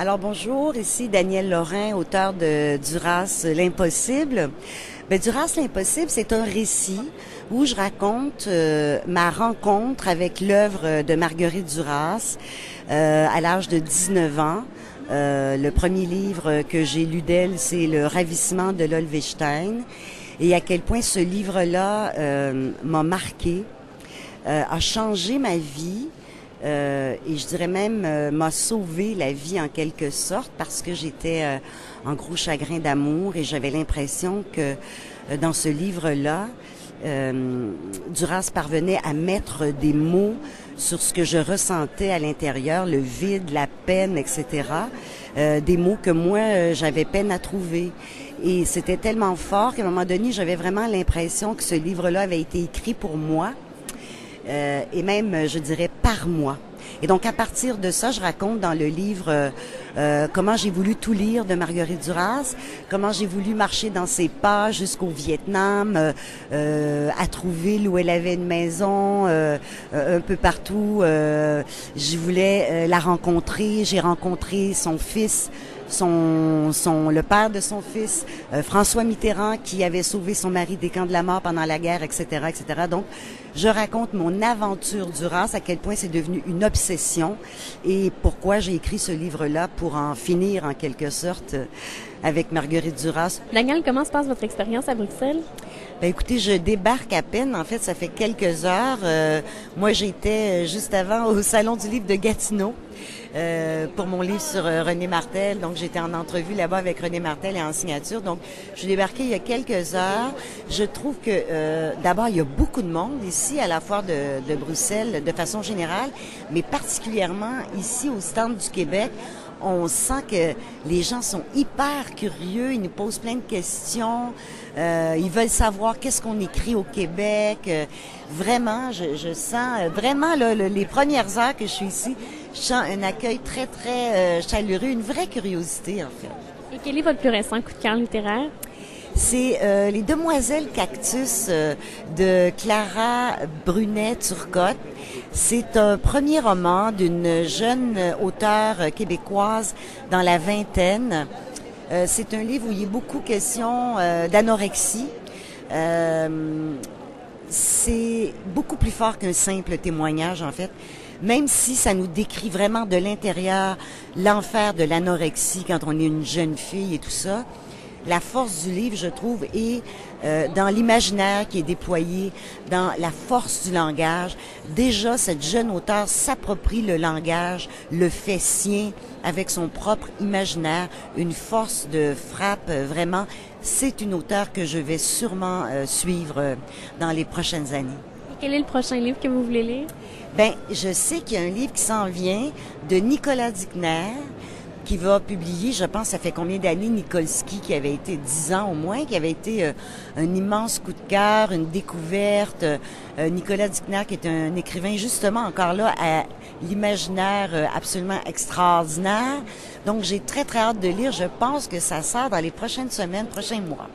Alors bonjour, ici Danielle Lorrain, auteur de Duras, l'impossible. Duras, l'impossible, c'est un récit où je raconte ma rencontre avec l'œuvre de Marguerite Duras à l'âge de 19 ans. Le premier livre que j'ai lu d'elle, c'est Le ravissement de l'Olvestein. Et à quel point ce livre-là m'a marqué, a changé ma vie. Et je dirais même m'a sauvé la vie en quelque sorte parce que j'étais en gros chagrin d'amour et j'avais l'impression que dans ce livre-là, Duras parvenait à mettre des mots sur ce que je ressentais à l'intérieur, le vide, la peine, etc. Des mots que moi, j'avais peine à trouver. Et c'était tellement fort qu'à un moment donné, j'avais vraiment l'impression que ce livre-là avait été écrit pour moi. Et même, je dirais, par moi. Et donc, à partir de ça, je raconte dans le livre comment j'ai voulu tout lire de Marguerite Duras, comment j'ai voulu marcher dans ses pas jusqu'au Vietnam, à Trouville où elle avait une maison, un peu partout. Je voulais la rencontrer. J'ai rencontré son fils, le père de son fils, François Mitterrand, qui avait sauvé son mari des camps de la mort pendant la guerre, etc., etc. Donc, je raconte mon aventure Duras, à quel point c'est devenu une obsession et pourquoi j'ai écrit ce livre-là pour en finir en quelque sorte avec Marguerite Duras. Danielle, comment se passe votre expérience à Bruxelles? Écoutez, je débarque à peine. En fait, ça fait quelques heures. Moi, j'étais juste avant au Salon du livre de Gatineau pour mon livre sur René Martel. Donc, j'étais en entrevue là-bas avec René Martel et en signature. Donc, je suis débarquée il y a quelques heures. Je trouve que, d'abord, il y a beaucoup de monde ici à la foire de Bruxelles, de façon générale, mais particulièrement ici au stand du Québec. On sent que les gens sont hyper curieux, ils nous posent plein de questions, ils veulent savoir qu'est-ce qu'on écrit au Québec. Vraiment, je sens vraiment là, les premières heures que je suis ici, je sens un accueil très, très chaleureux, une vraie curiosité en fait. Et quel est votre plus récent coup de cœur littéraire? C'est Les Demoiselles Cactus de Clara Brunet-Turcotte. C'est un premier roman d'une jeune auteure québécoise dans la vingtaine. C'est un livre où il y a beaucoup question d'anorexie. C'est beaucoup plus fort qu'un simple témoignage, en fait. Même si ça nous décrit vraiment de l'intérieur l'enfer de l'anorexie quand on est une jeune fille et tout ça, la force du livre, je trouve, est dans l'imaginaire qui est déployé, dans la force du langage. Déjà, cette jeune auteure s'approprie le langage, le fait sien avec son propre imaginaire, une force de frappe, vraiment. C'est une auteure que je vais sûrement suivre dans les prochaines années. Et quel est le prochain livre que vous voulez lire? Je sais qu'il y a un livre qui s'en vient de Nicolas Dickner, qui va publier, je pense, ça fait combien d'années, Nikolski, qui avait été 10 ans au moins, qui avait été un immense coup de cœur, une découverte. Nicolas Dickner, qui est un écrivain, justement, encore là, à l'imaginaire absolument extraordinaire. Donc, j'ai très, très hâte de lire. Je pense que ça sort dans les prochaines semaines, prochains mois.